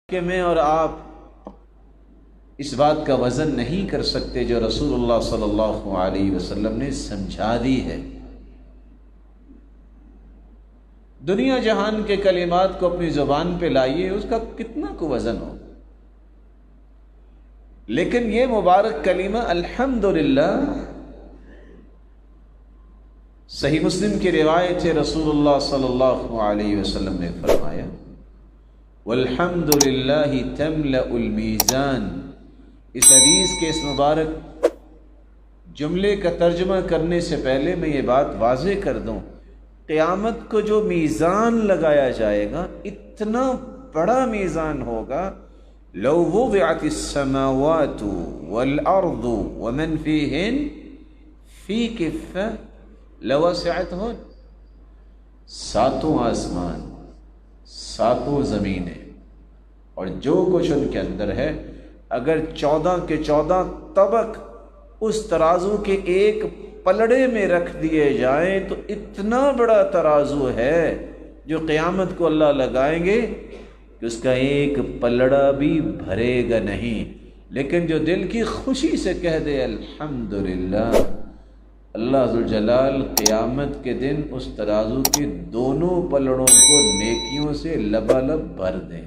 کہ میں اور آپ اس بات کا وزن نہیں کر سکتے جو رسول اللہ صلی اللہ علیہ وسلم نے سمجھا دی ہے۔ دنیا جہان کے کلمات کو اپنی زبان پہ لائیے، اس کا کتنا کو وزن ہو، لیکن یہ مبارک کلمہ الحمدللہ، صحیح مسلم کی روایت ہے، رسول اللہ صلی اللہ علیہ وسلم نے فرمایا والحمد للہ تملأ المیزان۔ اس حدیث کے اس مبارک جملے کا ترجمہ کرنے سے پہلے میں یہ بات واضح کر دوں، قیامت کو جو میزان لگایا جائے گا اتنا بڑا میزان ہوگا، لو وضعت السماوات والارض ومن فیہن فی کفہ لوسعتہن۔ ساتوں آسمان، ساتوں زمینیں اور جو کچھ ان کے اندر ہے، اگر 14 کے 14 طبق اس ترازو کے ایک پلڑے میں رکھ دیے جائیں تو اتنا بڑا ترازو ہے جو قیامت کو اللہ لگائیں گے کہ اس کا ایک پلڑا بھی بھرے گا نہیں۔ لیکن جو دل کی خوشی سے کہہ دے الحمدللہ، اللہ ذوالجلال قیامت کے دن اس ترازو کے دونوں پلڑوں کو نیکیوں سے لبالب بھر دیں۔